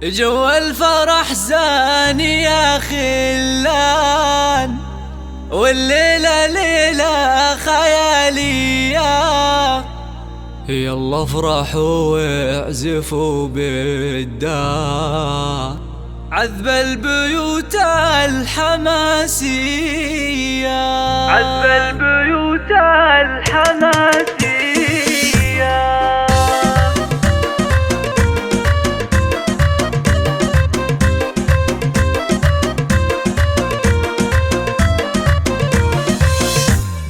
جو الفرح زاني يا خلان، والليلة ليلة خيالية. يلا افرحوا واعزفوا بالدار، عذب البيوت الحماسية، عذب البيوت الحماسية.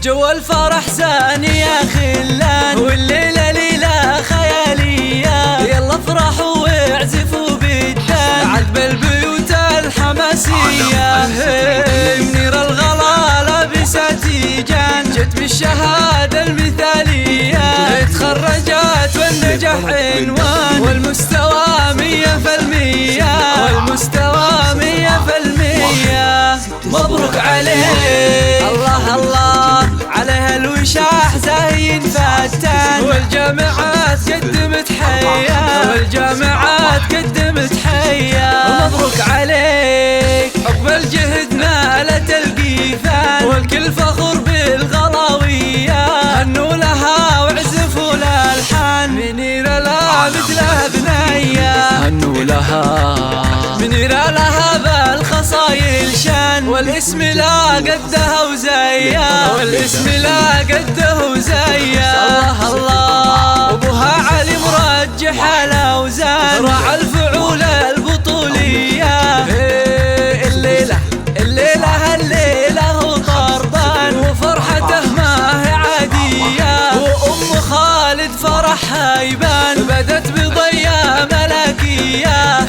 جو الفرح زاني يا خلان، والليلة ليلة خيالية. يلا افرحوا واعزفوا بالدان، عذب البيوت الحماسية. منير الغلا لابسة تيجان، جت بالشهادة المثالية. تخرجت والنجاح عنوان، والمستوى 100%، والمستوى 100%. مبروك عليك، الله الله عليها الوشاح زين فتان. والجامعات قدمت حياة، والجامعات قدمت حياة. مبروك عليك، عقب الجهد نالت القيفان، والكل فخور بالغلاوية. هنوا لها واعزفوا الألحان، منير العابد لها بنية. هنوا لها، منير لها بالخصايل شان، والاسم لا قدها وزيها، والاسم لا قدها وزيها. الله الله، وابوها علي مرجح الاوزان، راعى الفعول البطولية. الليلة الليلة الليلة هو طربان، وفرحته ما هي عادية. وام خالد فرحها يبان، بدت بضيا ملكية.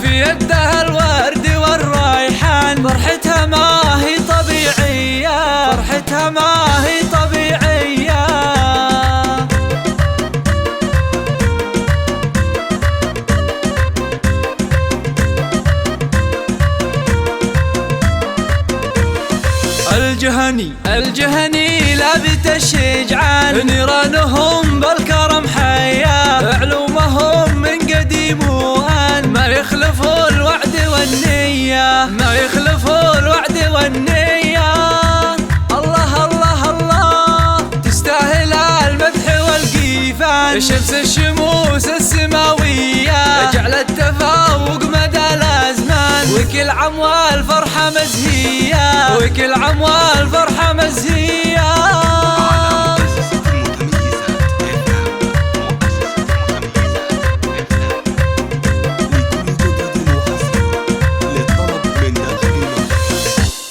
في يدها الورد والريحان، فرحتها ما هي طبيعية، فرحتها ما هي طبيعية. الجهني لابت الشجعان، نيرانهم بالكرم حياة. علومهم من قديم وآن، ما يخلفوا الوعد والنية، ما يخلفوا الوعد والنية. الله الله الله، تستاهل المدح والقيفان. شمس الشموس السماوية، جعل التفوق مدى الأزمان. وكل عام والفرحة مزهية، وكل عام والفرحة مزهية.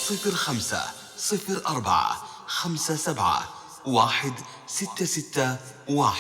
صفر 5 0 4 5 7 1 6 6 1.